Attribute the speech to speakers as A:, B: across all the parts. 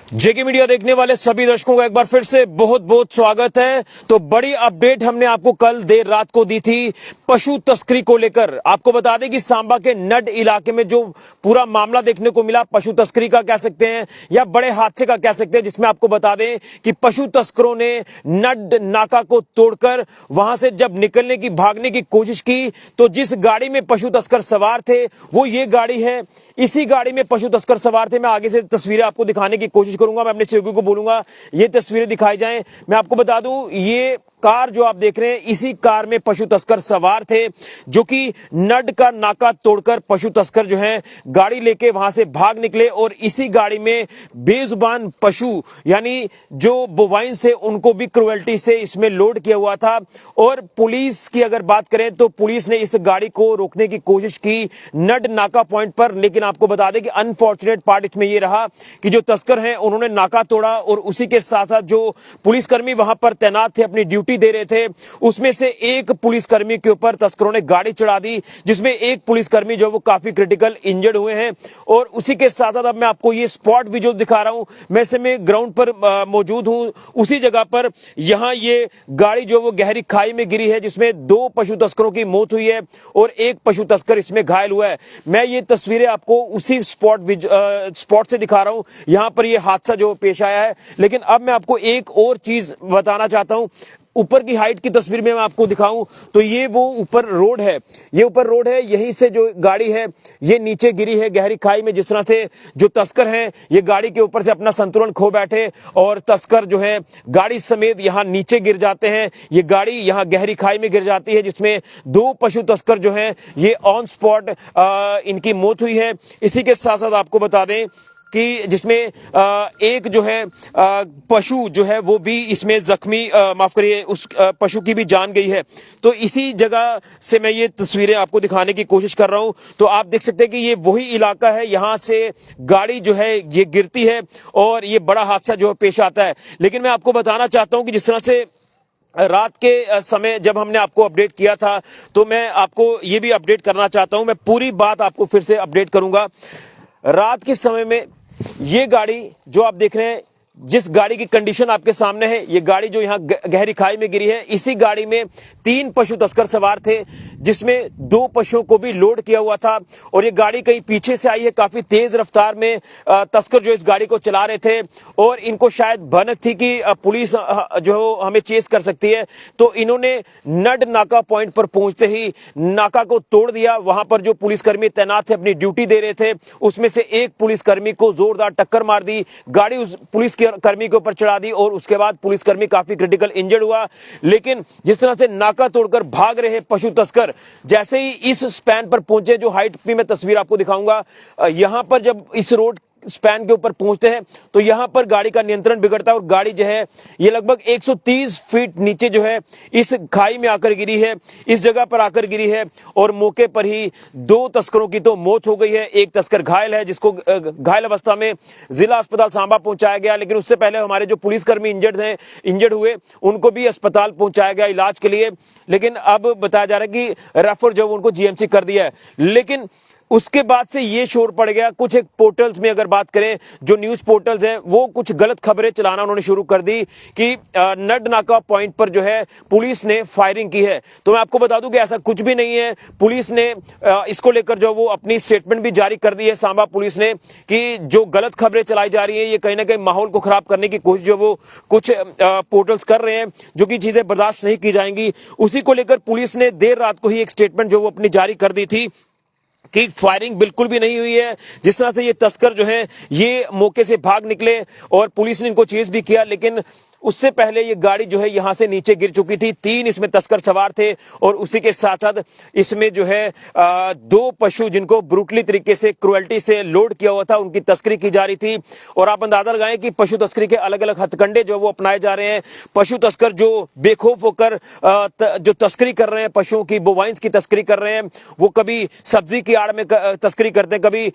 A: जेके media देखने वाले सभी दर्शकों का एक बार फिर से बहुत बहुत स्वागत है। तो बड़ी अपडेट हमने आपको कल देर रात को दी थी पशु तस्करी को लेकर। आपको बता दें कि सांबा के नड इलाके में जो पूरा मामला देखने को मिला, पशु तस्करी का कह सकते हैं या बड़े हादसे का कह सकते हैं, जिसमें आपको बता दें कि पशु तस्करों ने नड नाका को तोड़कर वहां से जब निकलने की भागने की कोशिश की तो जिस गाड़ी में पशु तस्कर सवार थे वो ये गाड़ी है। इसी गाड़ी में पशु तस्कर सवार थे। मैं आगे से तस्वीरें आपको दिखाने की कोशिश करूंगा। मैं अपने सहयोगी को बोलूंगा ये तस्वीरें दिखाई जाएं। मैं आपको बता दूं ये कार जो आप देख रहे हैं, इसी कार में पशु तस्कर सवार थे, जो कि नड का नाका तोड़कर पशु तस्कर जो है गाड़ी लेके वहां से भाग निकले और इसी गाड़ी में बेजुबान पशु यानी जो बोवाइन से उनको भी क्रुएल्टी से इसमें लोड किया हुआ था। और पुलिस की अगर बात करें तो पुलिस ने इस गाड़ी को रोकने की कोशिश की नड नाका पॉइंट पर, लेकिन आपको बता दें कि अनफॉर्चुनेट पार्ट इसमें यह रहा कि जो तस्कर हैं उन्होंने नाका तोड़ा और उसी के साथ साथ जो पुलिसकर्मी वहां पर तैनात थे, अपनी ड्यूटी दे रहे थे, उसमें से एक पुलिसकर्मी के ऊपर तस्करों ने गाड़ी चढ़ा दी, जिसमें एक पुलिसकर्मी जो वो काफी क्रिटिकल इंजर्ड हुए हैं। और उसी के साथ साथ अब मैं आपको ये स्पॉट विजुअल दिखा रहा हूं। मैं इस समय ग्राउंड पर मौजूद हूं, उसी जगह पर यहां ये गाड़ी जो वो गहरी खाई में गिरी है, जिसमें 2 पशु तस्करों की मौत हुई है और एक पशु तस्कर इसमें घायल हुआ है। मैं ये तस्वीरें आपको उसी स्पॉट से दिखा रहा हूं, यहां पर ये हादसा जो पेश आया है। लेकिन अब मैं आपको एक और चीज बताना चाहता हूं। ऊपर की हाइट की तस्वीर में मैं आपको दिखाऊं तो ये वो ऊपर रोड है, ये ऊपर रोड है, यहीं से जो गाड़ी है ये नीचे गिरी है गहरी खाई में। जिस तरह से जो तस्कर हैं ये गाड़ी के ऊपर से अपना संतुलन खो बैठे और तस्कर जो है गाड़ी समेत यहां नीचे गिर जाते हैं। ये गाड़ी यहां गहरी खाई में गिर जाती है, जिसमें 2 पशु तस्कर जो हैं ये ऑन स्पॉट इनकी मौत हुई है। इसी के साथ साथ आपको बता दें कि जिसमें एक जो है पशु जो है वो भी इसमें जख्मी, माफ करिए, उस पशु की भी जान गई है। तो इसी जगह से मैं ये तस्वीरें आपको दिखाने की कोशिश कर रहा हूं। तो आप देख सकते हैं कि ये वही इलाका है, यहां से गाड़ी जो है ये गिरती है और ये बड़ा हादसा जो है पेश आता है। लेकिन मैं आपको बताना चाहता हूं कि जिस तरह से रात के समय जब हमने आपको अपडेट किया था, तो मैं आपको ये भी अपडेट करना चाहता हूं। मैं पूरी बात आपको फिर से अपडेट करूंगा। रात के समय में ये गाड़ी जो आप देख रहे हैं, जिस गाड़ी की कंडीशन आपके सामने है, ये गाड़ी जो यहां गहरी खाई में गिरी है, इसी गाड़ी में 3 पशु तस्कर सवार थे, जिसमें 2 पशुओं को भी लोड किया हुआ था। और ये गाड़ी कहीं पीछे से आई है, काफी तेज रफ्तार में तस्कर जो इस गाड़ी को चला रहे थे और इनको शायद भनक थी कि पुलिस जो हमें चेस कर सकती है। तो इन्होंने नड नाका पॉइंट पर पहुंचते ही नाका को तोड़ दिया। वहां पर जो पुलिसकर्मी तैनात थे, अपनी ड्यूटी दे रहे थे, उसमें से एक पुलिसकर्मी को जोरदार टक्कर मार दी, गाड़ी उस पुलिस कर्मी के ऊपर चढ़ा दी और उसके बाद पुलिसकर्मी काफी क्रिटिकल इंजर्ड हुआ। लेकिन जिस तरह से नाका तोड़कर भाग रहे पशु तस्कर जैसे ही इस स्पैन पर पहुंचे, जो हाइट की मैं तस्वीर आपको दिखाऊंगा, यहां पर जब इस रोड स्पैन के ऊपर पहुंचते हैं तो यहां पर गाड़ी का नियंत्रण बिगड़ता है और गाड़ी जो है ये लगभग 130 फीट नीचे जो है इस खाई में आकर गिरी है, इस जगह पर आकर गिरी है। और मौके पर ही 2 तस्करों की तो मौत हो गई है, एक तस्कर घायल है, जिसको घायल अवस्था में जिला अस्पताल सांबा पहुंचाया गया। लेकिन उससे पहले हमारे जो पुलिसकर्मी इंजर्ड हुए, उनको भी अस्पताल पहुंचाया गया इलाज के लिए। लेकिन अब बताया जा रहा है कि रेफर जो उनको जीएमसी कर दिया है। लेकिन उसके बाद से ये शोर पड़ गया, कुछ एक पोर्टल्स में अगर बात करें, जो न्यूज पोर्टल्स हैं, वो कुछ गलत खबरें चलाना उन्होंने शुरू कर दी कि नड नाका पॉइंट पर जो है पुलिस ने फायरिंग की है। तो मैं आपको बता दूं कि ऐसा कुछ भी नहीं है। पुलिस ने इसको लेकर जो वो अपनी स्टेटमेंट भी जारी कर दी है, सांबा पुलिस ने, कि जो गलत खबरें चलाई जा रही हैं ये कहीं ना कहीं माहौल को खराब करने की कोशिश जो वो कुछ पोर्टल्स कर रहे हैं, जो कि चीजें बर्दाश्त नहीं की जाएंगी। उसी को लेकर पुलिस ने देर रात को ही एक स्टेटमेंट जो वो अपनी जारी कर दी थी कि फायरिंग बिल्कुल भी नहीं हुई है। जिस तरह से ये तस्कर जो है ये मौके से भाग निकले और पुलिस ने इनको चेस भी किया, लेकिन उससे पहले ये गाड़ी जो है यहां से नीचे गिर चुकी थी। 3 इसमें तस्कर सवार थे और उसी के साथ साथ इसमें जो है 2 पशु जिनको ब्रूटली तरीके से क्रुएल्टी से लोड किया हुआ था, उनकी तस्करी की जा रही थी। और आप अंदाजा लगाएं कि पशु तस्करी के अलग अलग हथकंडे जो वो अपनाए जा रहे हैं। पशु तस्कर जो बेखौफ होकर जो तस्करी कर रहे हैं, पशुओं की, बोवाइंस की तस्करी कर रहे हैं, वो कभी सब्जी की आड़ में तस्करी करते हैं, कभी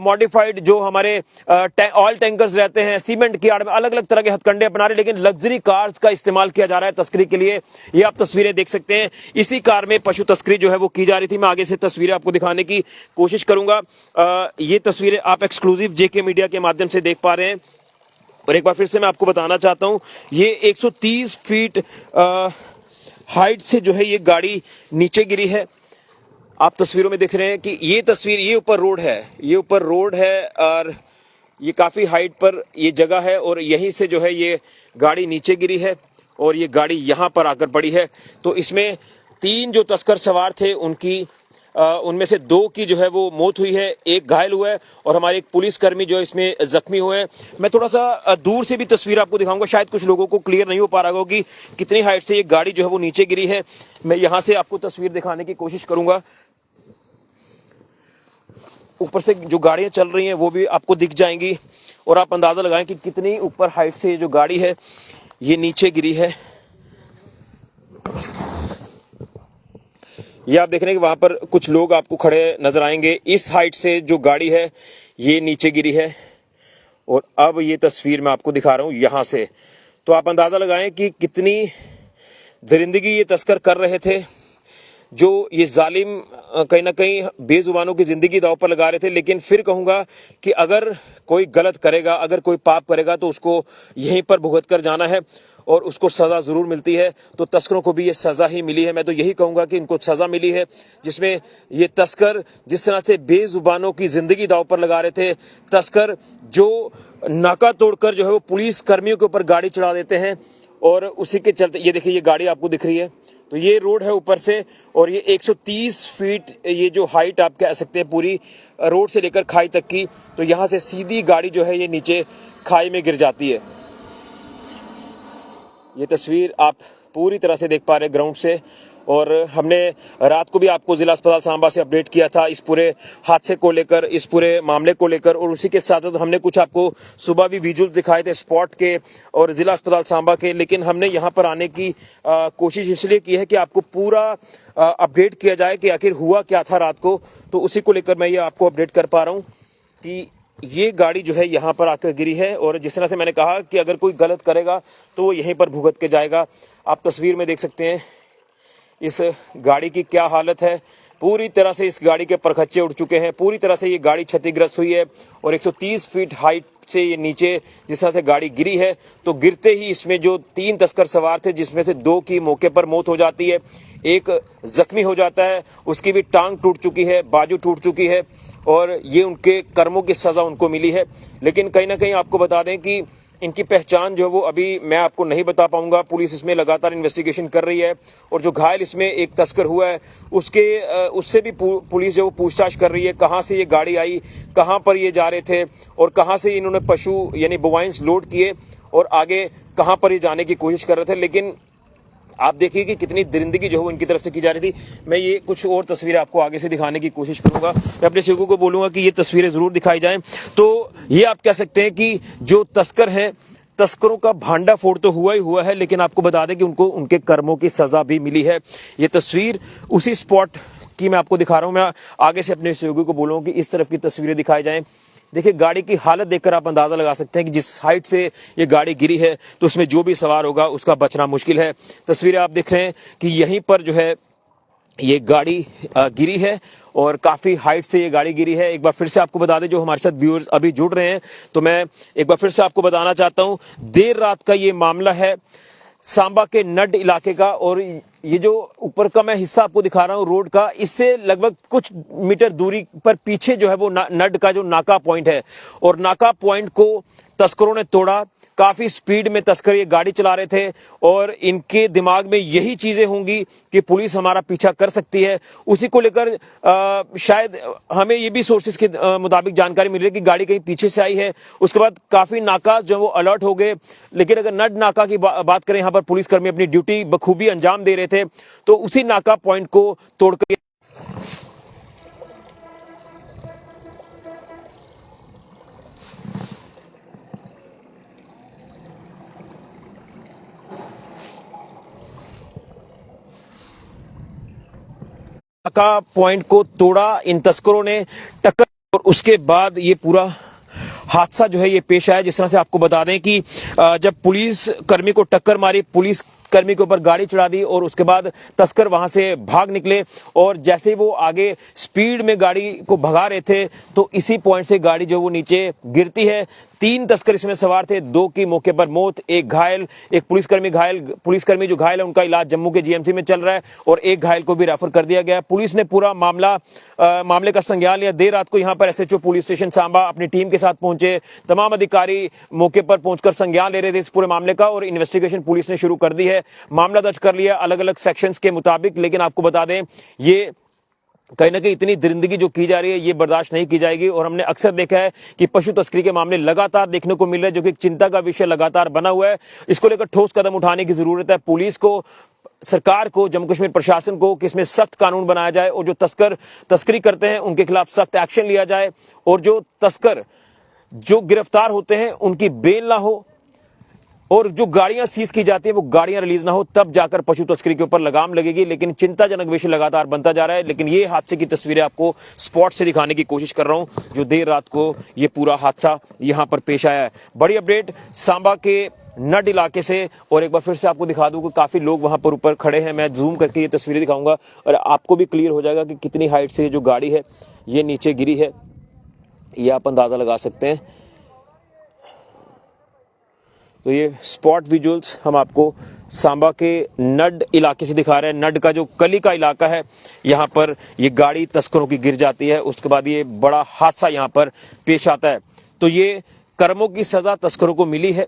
A: मॉडिफाइड जो हमारे ऑयल टैंकर्स रहते हैं, सीमेंट की आड़ में अलग अलग तरह के हथकंडे अपना रहे। लेकिन लग्जरी कार्स का इस्तेमाल किया जा रहा है तस्करी के लिए। ये आप तस्वीरें देख सकते हैं, इसी कार में पशु तस्करी जो है वो की जा रही थी। मैं आगे से तस्वीरें आपको दिखाने की कोशिश करूंगा। ये तस्वीरें आप एक्सक्लूसिव जेके मीडिया के माध्यम से देख पा रहे हैं। और एक बार फिर से मैं आपको बताना चाहता हूं, ये 130 फीट हाइट से जो है ये गाड़ी नीचे गिरी है। आप तस्वीरों में देख रहे हैं कि ये तस्वीर, ये ऊपर रोड है, ये ऊपर रोड है और ये काफ़ी हाइट पर ये जगह है और यहीं से जो है ये गाड़ी नीचे गिरी है और ये गाड़ी यहाँ पर आकर पड़ी है। तो इसमें 3 जो तस्कर सवार थे उनमें से 2 की जो है वो मौत हुई है, 1 घायल हुआ है और हमारे एक पुलिसकर्मी जो इसमें जख्मी हुए हैं। मैं थोड़ा सा दूर से भी तस्वीर आपको दिखाऊंगा, शायद कुछ लोगों को क्लियर नहीं हो पा रहा होगा कि कितनी हाइट से ये गाड़ी जो है वो नीचे गिरी है। मैं यहाँ से आपको तस्वीर दिखाने की कोशिश करूंगा। ऊपर से जो गाड़ियां चल रही हैं वो भी आपको दिख जाएंगी और आप अंदाजा लगाएं कि कितनी ऊपर हाइट से ये जो गाड़ी है ये नीचे गिरी है। ये आप देख रहे हैं कि वहां पर कुछ लोग आपको खड़े नजर आएंगे। इस हाइट से जो गाड़ी है ये नीचे गिरी है और अब ये तस्वीर मैं आपको दिखा रहा हूं यहां से। तो आप अंदाजा लगाएं कि कितनी दरिंदगी ये तस्कर कर रहे थे। जो ये जालिम कहीं ना कहीं बेजुबानों की जिंदगी दांव पर लगा रहे थे। लेकिन फिर कहूंगा कि अगर कोई गलत करेगा, अगर कोई पाप करेगा तो उसको यहीं पर भुगत कर जाना है और उसको सजा जरूर मिलती है। तो तस्करों को भी ये सजा ही मिली है। मैं तो यही कहूंगा कि इनको सजा मिली है, जिसमें ये तस्कर जिस तरह से बेजुबानों की जिंदगी दांव पर लगा रहे थे, तस्कर जो नाका तोड़कर जो है वो पुलिस कर्मियों के ऊपर गाड़ी चढ़ा देते हैं और उसी के चलते ये देखिए ये गाड़ी आपको दिख रही है। तो ये रोड है ऊपर से और ये 130 फीट ये जो हाइट आप कह सकते हैं पूरी रोड से लेकर खाई तक की। तो यहाँ से सीधी गाड़ी जो है ये नीचे खाई में गिर जाती है। ये तस्वीर आप पूरी तरह से देख पा रहे हैं ग्राउंड से। और हमने रात को भी आपको जिला अस्पताल सांबा से अपडेट किया था इस पूरे हादसे को लेकर, इस पूरे मामले को लेकर। और उसी के साथ साथ हमने कुछ आपको सुबह भी विजुअल दिखाए थे स्पॉट के और जिला अस्पताल सांबा के। लेकिन हमने यहाँ पर आने की कोशिश इसलिए की है कि आपको पूरा अपडेट किया जाए कि आखिर हुआ क्या था रात को। तो उसी को लेकर मैं ये आपको अपडेट कर पा रहा हूँ कि ये गाड़ी जो है यहाँ पर आकर गिरी है और जिस तरह से मैंने कहा कि अगर कोई गलत करेगा तो वो यहीं पर भुगत के जाएगा। आप तस्वीर में देख सकते हैं इस गाड़ी की क्या हालत है। पूरी तरह से इस गाड़ी के परखच्चे उड़ चुके हैं, पूरी तरह से ये गाड़ी क्षतिग्रस्त हुई है और 130 फीट हाइट से ये नीचे जिस तरह से गाड़ी गिरी है। तो गिरते ही इसमें जो 3 तस्कर सवार थे जिसमें से 2 की मौके पर मौत हो जाती है, 1 जख्मी हो जाता है, उसकी भी टांग टूट चुकी है, बाजू टूट चुकी है और ये उनके कर्मों की सजा उनको मिली है। लेकिन कहीं ना कहीं आपको बता दें कि इनकी पहचान जो वो अभी मैं आपको नहीं बता पाऊंगा। पुलिस इसमें लगातार इन्वेस्टिगेशन कर रही है और जो घायल इसमें एक तस्कर हुआ है उससे भी पुलिस जो पूछताछ कर रही है, कहां से ये गाड़ी आई, कहां पर ये जा रहे थे और कहां से इन्होंने पशु यानी बोवाइंस लोड किए और आगे कहां पर ये जाने की कोशिश कर रहे थे। लेकिन आप देखिए कि कितनी दरिंदगी जो है इनकी तरफ से की जा रही थी। मैं ये कुछ और तस्वीरें आपको आगे से दिखाने की कोशिश करूंगा। मैं अपने सेवकों को बोलूंगा कि ये तस्वीरें जरूर दिखाई जाएं। तो ये आप कह सकते हैं कि जो तस्कर हैं, तस्करों का भांडा फोड़ तो हुआ ही हुआ है, लेकिन आपको बता दें कि उनको उनके कर्मों की सजा भी मिली है। ये तस्वीर उसी स्पॉट की मैं आपको दिखा रहा हूं। मैं आगे से अपने सहयोगी को बोलूंगा कि इस तरफ की तस्वीरें दिखाई जाएं। देखिए गाड़ी की हालत देखकर आप अंदाजा लगा सकते हैं कि जिस हाइट से ये गाड़ी गिरी है तो उसमें जो भी सवार होगा उसका बचना मुश्किल है। तस्वीरें आप देख रहे हैं कि यहीं पर जो है ये गाड़ी गिरी है और काफी हाइट से ये गाड़ी गिरी है। एक बार फिर से आपको बता दें, जो हमारे साथ व्यूअर्स अभी जुड़ रहे हैं, तो मैं एक बार फिर से आपको बताना चाहता हूं, देर रात का ये मामला है सांबा के नड इलाके का। और ये जो ऊपर का मैं हिस्सा आपको दिखा रहा हूं रोड का, इससे लगभग कुछ मीटर दूरी पर पीछे जो है वो नड का जो नाका पॉइंट है और नाका पॉइंट को तस्करों ने तोड़ा। काफी स्पीड में तस्कर ये गाड़ी चला रहे थे और इनके दिमाग में यही चीजें होंगी कि पुलिस हमारा पीछा कर सकती है। उसी को लेकर शायद हमें ये भी सोर्सेज के मुताबिक जानकारी मिल रही है कि गाड़ी कहीं पीछे से आई है। उसके बाद काफी नाका जो वो अलर्ट हो गए। लेकिन अगर नड नाका की बात करें, यहाँ पर पुलिसकर्मी अपनी ड्यूटी बखूबी अंजाम दे रहे थे, तो उसी नाका पॉइंट को तोड़कर का पॉइंट को तोड़ा इन तस्करों ने, टक्कर, और उसके बाद ये पूरा हादसा जो है ये पेश आया। जिस तरह से आपको बता दें कि जब पुलिस कर्मी को टक्कर मारी, पुलिस कर्मी के ऊपर गाड़ी चढ़ा दी और उसके बाद तस्कर वहां से भाग निकले। और जैसे ही वो आगे स्पीड में गाड़ी को भगा रहे थे तो इसी पॉइंट से गाड़ी जो वो नीचे गिरती है। 3 तस्कर इसमें सवार थे, 2 की मौके पर मौत, एक घायल, एक पुलिसकर्मी घायल। पुलिसकर्मी जो घायल है उनका इलाज जम्मू के जीएमसी में चल रहा है और एक घायल को भी रेफर कर दिया गया है। पुलिस ने पूरा मामले का संज्ञान लिया। देर रात को यहां पर एसएचओ पुलिस स्टेशन सांबा अपनी टीम के साथ पहुंचे। तमाम अधिकारी मौके पर पहुंचकर संज्ञान ले रहे थे इस पूरे मामले का और इन्वेस्टिगेशन पुलिस ने शुरू कर दी है। मामला दर्ज कर लिया अलग अलग सेक्शंस के मुताबिक। लेकिन आपको बता दें, ये कहीं ना कहीं इतनी दरिंदगी जो की जा रही है ये बर्दाश्त नहीं की जाएगी। और हमने अक्सर देखा है कि पशु तस्करी के मामले लगातार देखने को मिल रहे हैं, जो कि एक चिंता का विषय लगातार बना हुआ है। इसको लेकर ठोस कदम उठाने की जरूरत है। पुलिस को, सरकार को, जम्मू कश्मीर प्रशासन को कि इसमें सख्त कानून बनाया जाए और जो तस्कर तस्करी करते हैं उनके खिलाफ सख्त एक्शन लिया जाए और जो तस्कर जो गिरफ्तार होते हैं उनकी बेल ना हो और जो गाड़ियां सीज की जाती है वो गाड़ियां रिलीज ना हो, तब जाकर पशु तस्करी के ऊपर लगाम लगेगी। लेकिन चिंताजनक विषय लगातार बनता जा रहा है। लेकिन ये हादसे की तस्वीरें आपको स्पॉट से दिखाने की कोशिश कर रहा हूं, जो देर रात को ये पूरा हादसा यहां पर पेश आया है। बड़ी अपडेट सांबा के नड इलाके से। और एक बार फिर से आपको दिखा दूं कि काफी लोग वहां पर ऊपर खड़े हैं। मैं जूम करके ये तस्वीरें दिखाऊंगा और आपको भी क्लियर हो जाएगा कि कितनी हाइट से जो गाड़ी है ये नीचे गिरी है, ये आप अंदाजा लगा सकते हैं। तो ये स्पॉट विजुअल्स हम आपको सांबा के नड इलाके से दिखा रहे हैं। नड का जो कली का इलाका है, यहाँ पर ये गाड़ी तस्करों की गिर जाती है, उसके बाद ये बड़ा हादसा यहाँ पर पेश आता है। तो ये कर्मों की सजा तस्करों को मिली है,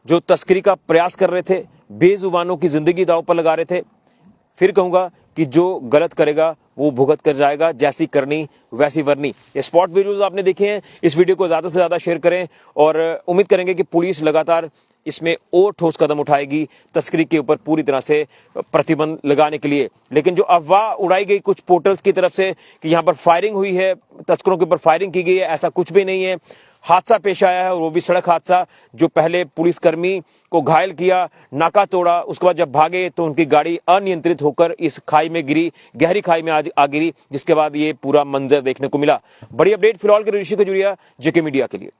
A: जो तस्करी का प्रयास कर रहे थे, बेजुबानों की जिंदगी दांव पर लगा रहे थे। फिर कहूंगा कि जो गलत करेगा वो भुगत कर जाएगा, जैसी करनी वैसी वरनी। ये स्पॉट वीडियोस आपने देखे हैं, इस वीडियो को ज्यादा से ज्यादा शेयर करें और उम्मीद करेंगे कि पुलिस लगातार इसमें और ठोस कदम उठाएगी तस्करी के ऊपर पूरी तरह से प्रतिबंध लगाने के लिए। लेकिन जो अफवाह उड़ाई गई कुछ पोर्टल्स की तरफ से कि यहाँ पर फायरिंग हुई है, तस्करों के ऊपर फायरिंग की गई है, ऐसा कुछ भी नहीं है। हादसा पेश आया है और वो भी सड़क हादसा, जो पहले पुलिसकर्मी को घायल किया, नाका तोड़ा, उसके बाद जब भागे तो उनकी गाड़ी अनियंत्रित होकर इस खाई में गिरी, गहरी खाई में आ गिरी, जिसके बाद ये पूरा मंजर देखने को मिला। बड़ी अपडेट फिलहाल के ऋषि खजुरिया, जेके मीडिया के लिए।